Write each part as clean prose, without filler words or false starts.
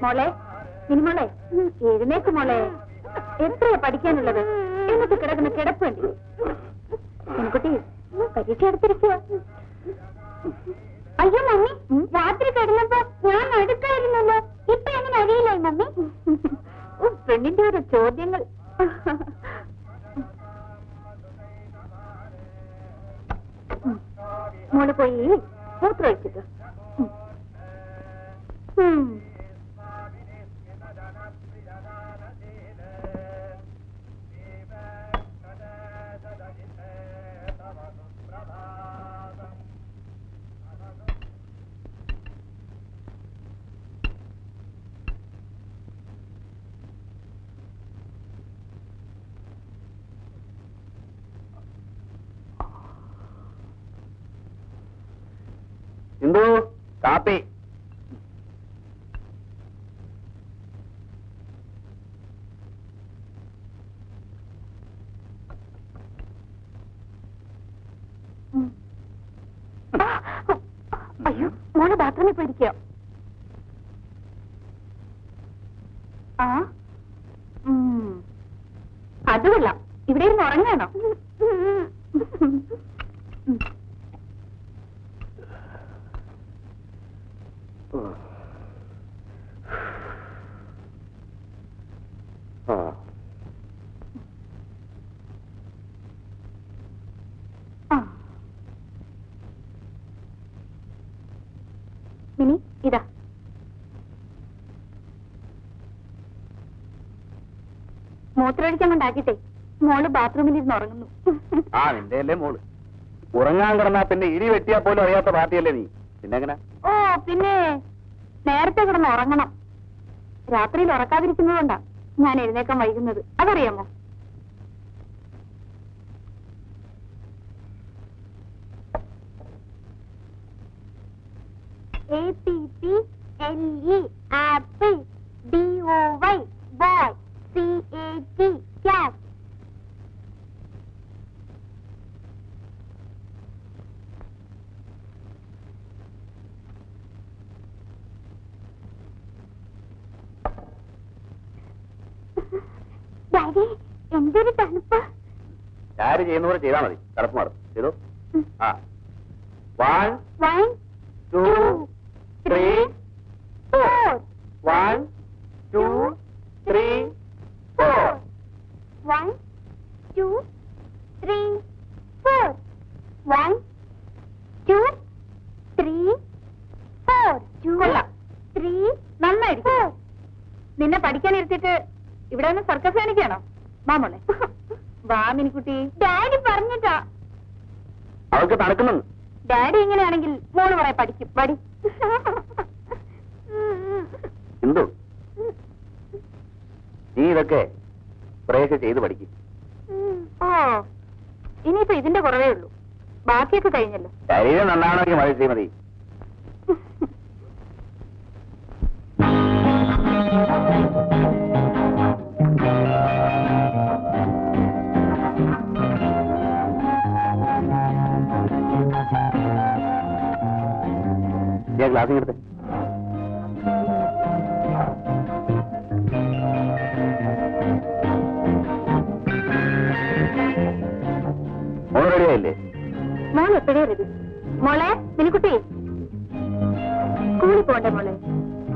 മോളെ, ഇനിമോളെ എഴുന്നേക്ക് മോളെ. എത്രയാ പഠിക്കാനുള്ളത്? എന്നിട്ട് കിടക്കുന്ന കിടപ്പ് വേണ്ടി. പെൺകുട്ടി പരീക്ഷ എടുത്തിരിക്കുക. അയ്യോ മമ്മി, രാത്രി കിടന്നപ്പോ ഞാൻ അടുക്കായിരുന്നല്ലോ. ഇപ്പൊ എങ്ങനെ അറിയില്ലേ മമ്മി? പെണ്ണിന്റെ ഓരോ ചോദ്യങ്ങൾ. മോള് പോയി മൂത്രം ഒഴിച്ചിട്ട്. ഇന്ദു, കാപ്പി. അയ്യോ, മോള് ബാത്റൂമിൽ പോയിരിക്കോ? അത് കൊള്ളാം. ഇവിടെ ഇരുന്ന് ഉറങ്ങാണോ? മിനി, ഇതാ മൂത്രമൊഴിക്കാൻ കൊണ്ടാക്കിട്ടെ മോള് ബാത്റൂമിൽ ഇരുന്ന് ഉറങ്ങുന്നു. ആ, നിന്റെ അല്ലേ മോള്. ഉറങ്ങാൻ കിടന്നാ പിന്നെ ഇടി വെട്ടിയാ പോലും അറിയാത്ത പാർട്ടിയല്ലേ നീ. പിന്നെ എങ്ങനെ? ഓ, പിന്നെ നേരത്തെ കിടന്ന് ഉറങ്ങണം. രാത്രിയിൽ ഉറക്കാതിരിക്കുന്നതുകൊണ്ടാ ഞാൻ എഴുന്നേക്കാൻ വൈകുന്നത്. അതറിയാമോ? APPLE apple, DOY boy, CAT cat. Daddy, എന്തൊരു തണുപ്പ്. ഡാഡി ചെയ്യുന്ന പോലെ ചെയ്താൽ മതി. തണുപ്പ് മാറും. ചെയ്തു. ആ, 1 2 3 4. 1 2 3 4. 1 2 3 4. 1 2 3 4. 3 നന്നായിരിക്കും. നിന്നെ പഠിക്കാൻ ഇരുത്തിട്ട് ഇവിടെ ഒന്ന് സർക്കസ് കാണിക്കാണോ? വാ മോളെ, വാ മിനിക്കുട്ടി. ഡാഡി പറഞ്ഞിട്ടാ. അവൾക്ക് തണുക്കുന്നു. ഡാഡി ഇങ്ങനെയാണെങ്കിൽ മോള് കുറെ പഠിക്കും. പടി. എന്തു നീ ഇതൊക്കെ കുറേയൊക്കെ ചെയ്ത് പഠിക്കും. ഓ, ഇനിയിപ്പോ ഇതിന്റെ കുറവേ ഉള്ളൂ. ബാക്കിയൊക്കെ കഴിഞ്ഞല്ലോ. ശരീരം നന്നാണെങ്കിൽ മതി. ശ്രീമതി, ഞാൻ ഗ്ലാസ് എടുത്ത്. മോള് റെഡിയായില്ലേ? മോൾ എപ്പോഴേ റെഡി. മോളെ മിനിക്കുട്ടി, സ്കൂളിൽ പോണ്ടേ മോളെ?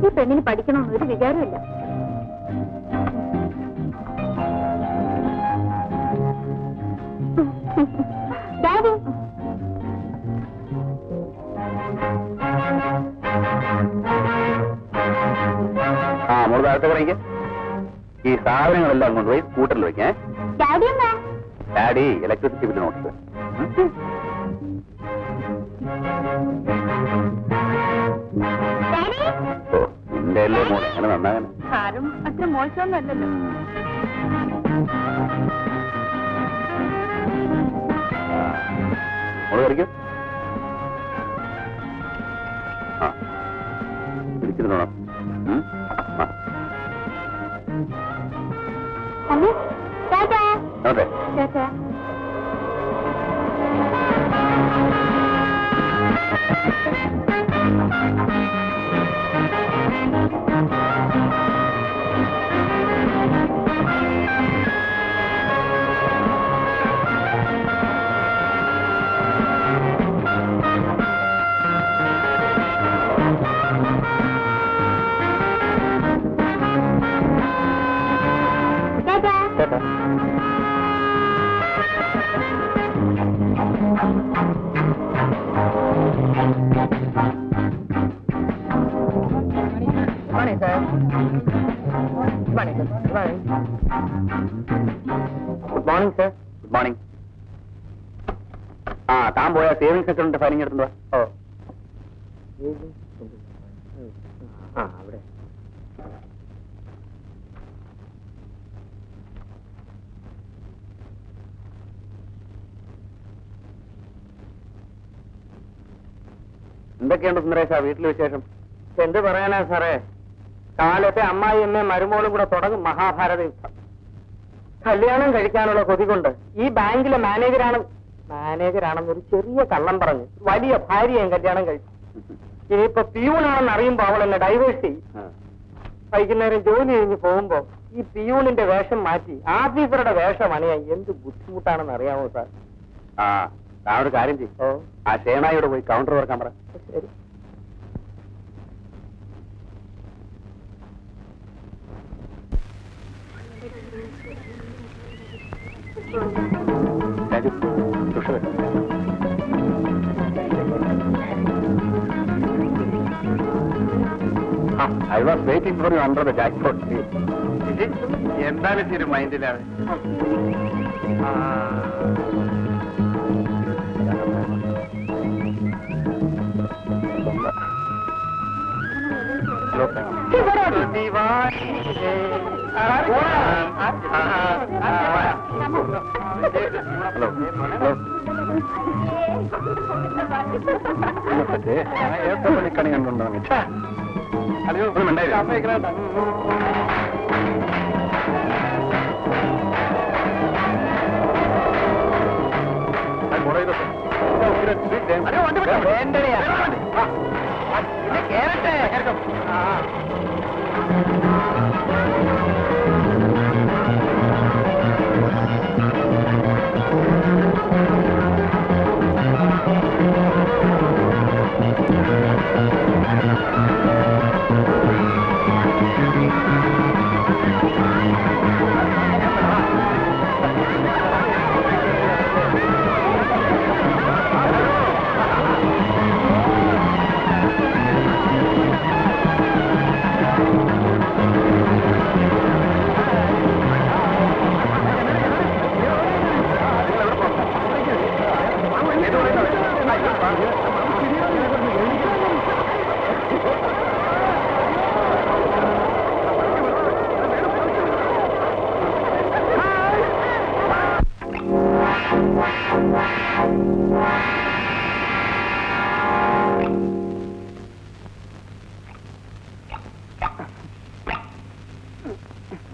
ഈ പെണ്ണിന് പഠിക്കണമെന്ന് ഒരു വിചാരമില്ല. ഡാഡി, ആ, മോള് താഴത്തെ പറയ്ക്ക്. ഈ സാധനങ്ങളെല്ലാം കൊണ്ടുപോയി സ്കൂട്ടറിൽ വെക്കേ. ഡാഡി എന്നാ? Daddy electricity bill note. Daddy, ഓ, പറയല്ലേ മോളെ, അങ്ങനെ നന്നാകാൻ. ആരും അത്ര മോശമൊന്നുമല്ലല്ലോ. മോള് കളിക്കും. ആ പിടിച്ചിരുന്നോണം. അതെ good morning sir. Good morning. ആ താൻ പോയ സേവിങ്സ് അക്കൗണ്ടിന്റെ ഫയലിംഗ് എടുത്തുണ്ടോ? ഓ അവിടെ എന്തൊക്കെയുണ്ട് സുന്ദരേശ വീട്ടിൽ വിശേഷം? എന്ത് പറയാനാ സാറേ, കാലത്തെ അമ്മായി എമ്മയും മരുമോളും കൂടെ തുടങ്ങും മഹാഭാരത യുദ്ധം. കല്യാണം കഴിക്കാനുള്ള കൊതി കൊണ്ട് ഈ ബാങ്കിലെ മാനേജരാണെന്നൊരു ചെറിയ കള്ളം പറഞ്ഞ് വലിയ ഭാര്യയും കല്യാണം കഴിച്ചു. ഇനിയിപ്പോ പിയൂണാണെന്ന് അറിയുമ്പോ അവൾ എന്നെ ഡൈവേഴ്സ് ചെയ്യും. വൈകുന്നേരം ജോലി കഴിഞ്ഞ് പോകുമ്പോ ഈ പിയൂണിന്റെ വേഷം മാറ്റി ആഫീസറുടെ വേഷം അണിയാൻ എന്ത് ബുദ്ധിമുട്ടാണെന്ന് അറിയാമോ സാർ? ആ ഒരു കാര്യം ചെയ്യോ, ആ ഷേണായോട് പോയി കൗണ്ടർ തുറക്കാൻ പറ. ശരി. I was waiting for you under the jackpot tree. എന്താണ് ശരി മൈൻഡിലാണ്? ഏത്തപ്പണിക്കണി കണ്ടുണ്ടോ? അയ്യോ ഉണ്ടായില്ല.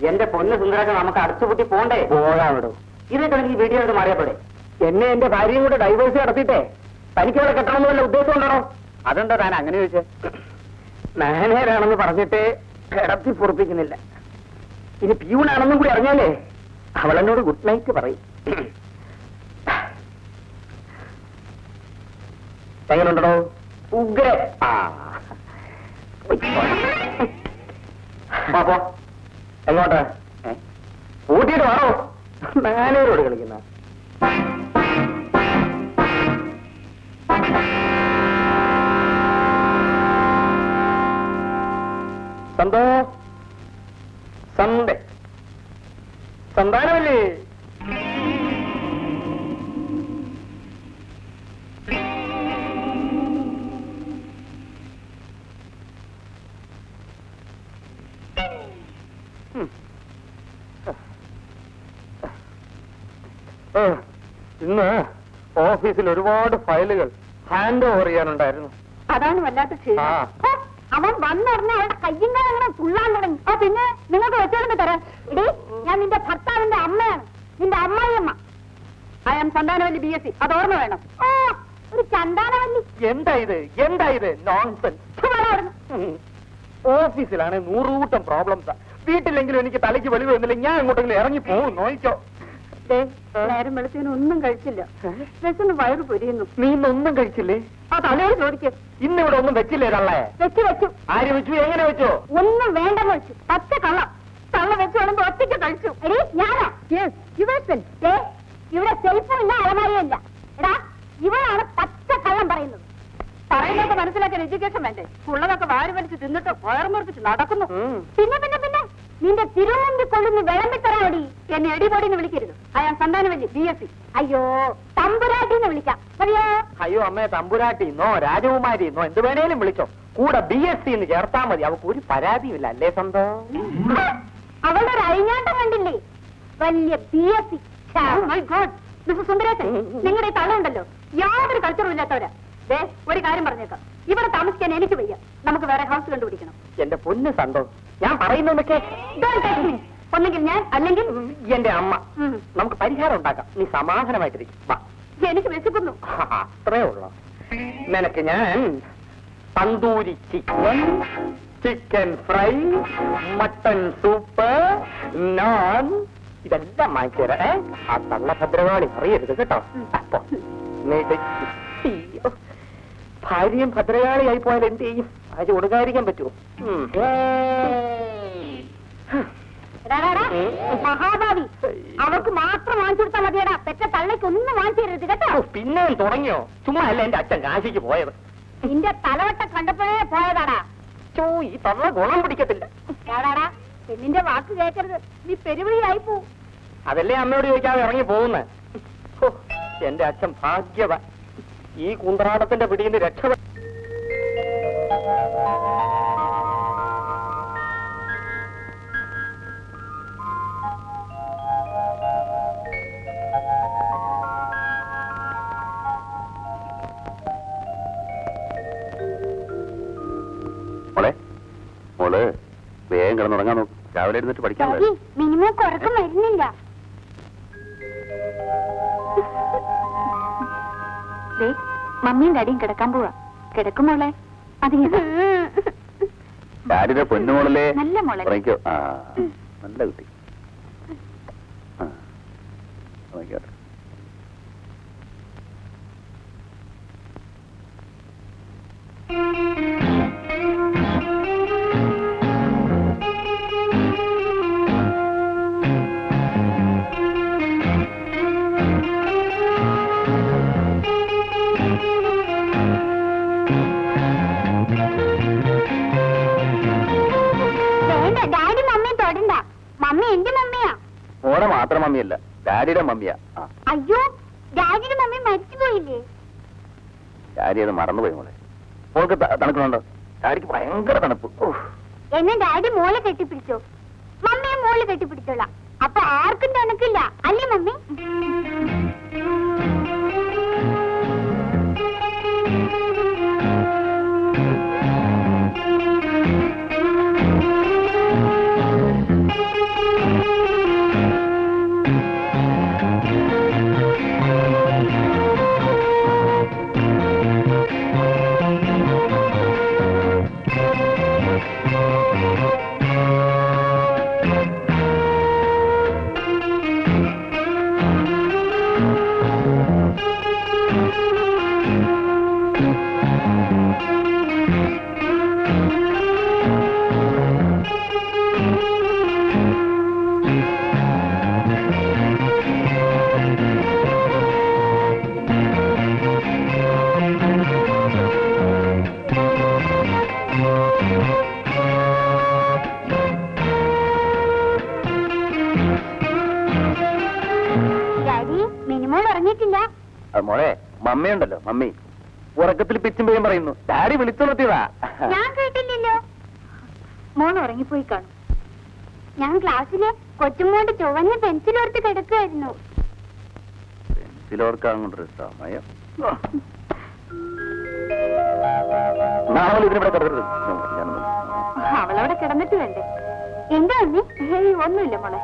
എന്റെ പൊന്ന് സുന്ദരൊക്കെ നമുക്ക് അടച്ചുപൂട്ടി പോണ്ടേ? പോകാവിടോ. ഇതൊക്കെ എനിക്ക് വീട്ടിൽ നിന്ന് മാറിയപ്പോഴേ എന്നെ എന്റെ ഭാര്യയും കൂടെ ഡൈവേഴ്സ് നടത്തിയിട്ടേ തനിക്ക് ഇവിടെ കെട്ടണമെന്ന് വല്ല ഉദ്ദേശം ഉണ്ടോ? അതെന്താ താൻ അങ്ങനെ ചോദിച്ചേ? മാനേജരാണെന്ന് പറഞ്ഞിട്ട് കിടത്തി പൊറപ്പിക്കുന്നില്ല. ഇനി പ്യൂണാണെന്നും കൂടി അറിഞ്ഞാലേ അവളെന്നോട് ഗുഡ് നൈറ്റ് പറയും. എങ്ങനെയുണ്ടോ? ഉഗ്ര. പാപ്പോ എങ്ങോട്ട് കൂട്ടിയിട്ട് വേണോ? മാനേജരോട് കളിക്കുന്ന സന്ദേ സന്താനമല്ലേ? ഇന്ന് ഓഫീസിൽ ഒരുപാട് ഫയലുകൾ ഹാൻഡ് ഓവർ ചെയ്യാനുണ്ടായിരുന്നു. അതാണ് വല്ലാത്ത ക്ഷീണം. അവൻ വന്നുടനെ അവരുടെ കയ്യും അങ്ങനെ തുള്ളാൻ തുടങ്ങി. പിന്നെ നിങ്ങൾക്ക് വെച്ചോണ്ട് തരാം. ഇടേ, ഞാൻ നിന്റെ ഭർത്താവിന്റെ അമ്മയാണ്, നിന്റെ അമ്മായിയമ്മ. I am Chandanavalli BSc. അത് ഓർമ്മ വേണം. ഒരു ചന്ദാനവല്ലി. എന്താ ഇത് നോൺസെൻസ്. ഓഫീസിലാണ് 100 കൂട്ടം പ്രോബ്ലംസാ. വീട്ടിലെങ്കിലും എനിക്ക് തലയ്ക്ക് വെളിവ് വന്നില്ല. ഞാൻ അങ്ങോട്ടെങ്കിലും ഇറങ്ങി പോകും. നോയിക്കോ. നേരം വെളുത്തിന് ഒന്നും കഴിച്ചില്ല. വിശന്ന് വയറ് പൊരിയുന്നു. നീ ഇന്നൊന്നും കഴിച്ചില്ലേ? ആ തലയോട് ചോദിക്കും. ഇന്നിവിടെ ഒന്നും വെച്ചില്ലേ തള്ളേ? വെച്ചു. ആര് വെച്ചു? എങ്ങനെ വെച്ചോ? ഒന്നും വേണ്ടെന്ന് വെച്ചു. പച്ച കള്ളം. തള്ള വെച്ച് വേണമെങ്കിൽ ഒറ്റയ്ക്ക് കഴിച്ചു. എടീ, ഞാനോ? ഇവിടെ സെൽഫും ഇല്ല, അലമാരിയില്ല. എടാ, ഇവളാണ് പച്ച കള്ളം പറയുന്നത്. പറയുന്നതൊക്കെ മനസ്സിലാക്കാൻ എഡ്യൂക്കേഷൻ വേണ്ടേ? ഉള്ളതൊക്കെ വാരി വലിച്ച് തിന്നിട്ട് വയറുമുറിപ്പിച്ച് നടക്കുന്നു. പിന്നെ നിന്റെ തിരുവണ്ടി കൊള്ളുന്നു വിളമ്പിത്തരാടി. എന്നെ എടിപൊടിന്ന് വിളിക്കരുത്. അയാൾ സന്താനവല്ലി BSc. അയ്യോ, തമ്പുരാട്ടിന്ന് വിളിക്കാം. അറിയോ? അയ്യോ അമ്മേ, തമ്പുരാട്ടിന്നോ രാജകുമാരിന്നോ എന്ത് വേണേലും വിളിച്ചോ. കൂടെ BSc എന്ന് ചേർത്താ മതി. അവക്ക് ഒരു പരാതിയുമില്ല. അല്ലേ സ്വന്തം? അവളുടെ ഒരു അഴിഞ്ഞാട്ടം കണ്ടില്ലേ? വലിയ BSc. My God, mister Sundaresan, നിങ്ങളുടെ ഈ തള്ളുണ്ടല്ലോ, യാതൊരു കൾച്ചറും ഇല്ലാത്തവരാ. ഒരു കാര്യം പറഞ്ഞേക്കാം, ഇവിടെ താമസിക്കാൻ എനിക്ക് വയ്യ. നമുക്ക് വേറെ ഹൗസ് കണ്ടുപിടിക്കണം. എന്റെ പൊന്ന് സന്തോഷം, ഞാൻ പറയുന്നതൊക്കെ ഒന്നെങ്കിൽ ഞാൻ, അല്ലെങ്കിൽ എന്റെ അമ്മ. നമുക്ക് പരിഹാരം ഉണ്ടാക്കാം. നീ സമാധാനമായിട്ടിരിക്കും. എനിക്ക് വിശക്കുന്നു. അത്രേ ഉള്ളു. നിനക്ക് ഞാൻ tandoori chicken, chicken fry, mutton soup, naan ഇതെല്ലാം വാങ്ങിച്ചേരാ. ആ തള്ള ഭദ്രകാളി അറിയരുത് കേട്ടോ. അപ്പൊ ഭാര്യയും ഭദ്രകാളിയായി പോയാൽ എന്ത് ചെയ്യും? അത് കൊടുക്കാതിരിക്കാൻ പറ്റുമോ? മഹാഭാവി, അവർക്ക് മാത്രം വാങ്ങിച്ചു കൊടുത്താൽ മതിയടാ. പെറ്റ തള്ളയ്ക്ക് ഒന്നും വാങ്ങിച്ചു തരരുത് കേട്ടോ. പിന്നെ തുടങ്ങിയോ? ചുമ്മാ അല്ല എന്റെ അച്ഛൻ കാശിക്ക് പോയത്. നിന്റെ തലവട്ട കണ്ടപ്പോഴേ പോയതാടാ. ഈ തള്ള ഗുണം പിടിക്കത്തില്ല. ാടാ, പെണ്ണിന്റെ വാക്ക് കേൾക്കരുത്. നീ പെരുവഴിയായി പോവും. അതല്ലേ അമ്മയോട് ചോദിക്കാതെ ഇറങ്ങി പോകുന്നേ. എന്റെ അച്ഛൻ ഭാഗ്യവാൻ. ഈ കുന്ത്രാടത്തിന്റെ പിടിയിൽ നിന്ന് രക്ഷപ്പെട്ട. മോള് വേഗം കിടന്നുറങ്ങാൻ നോക്കും. രാവിലെ ഇരുന്നിട്ട് പഠിക്കാൻ മിനിമം ഉറക്കം വരുന്നില്ല. മമ്മിയും ഡാഡിയും കിടക്കാൻ പോവാ. കിടക്കുമോളെ. ഡാഡിയുടെ പൊന്നുമോളല്ലേ? നല്ല മോളെ. ഉറങ്ങിക്കോ. നല്ല കുട്ടി. ഉറങ്ങിക്കോട്ടെ. മമ്മി എന്റെ മമ്മിയാ. മോളെ മാത്രം മമ്മിയല്ല, ഡാഡിയുടെ മമ്മിയാ. അയ്യോ, ഡാഡിയുടെ മമ്മി മരിച്ചുപോയില്ലേ? ഡാഡി അത് മറന്നുപോയി മോളെ. മോൾക്ക് തണുക്കണുണ്ടോ? ഡാഡിക്ക് ഭയങ്കര തണുപ്പ്. എന്നെ ഡാഡി മോളെ കെട്ടിപ്പിടിച്ചോ? മമ്മിയെ മോള് കെട്ടിപ്പിടിച്ചോളാം. അപ്പൊ ആർക്കും തണുക്കില്ല അല്ലേ മമ്മി? മോളെ, മമ്മിയുണ്ടല്ലോ, മമ്മി ഉറക്കത്തിൽ പിച്ചും പേയും പറയുന്നു. ഡാഡി വിളിച്ചുണർത്തിയതാ. ഞാൻ കേട്ടില്ലല്ലോ. മോൾ ഉറങ്ങിപ്പോയി കാണും. ഞാൻ ക്ലാസ്സിലെ കൊച്ചുമോന്റെ ചുവന്ന പെൻസിലോർത്ത് കിടക്കുമായിരുന്നു. പെൻസിലോർക്കാൻ കൊണ്ടൊരു സമയം. ഇതിനിവിടെ കിടക്കരുത്. അവളവിടെ കിടന്നിട്ട് വേണ്ടേ? എന്താ അമ്മി? ഒന്നുമില്ല മോളെ.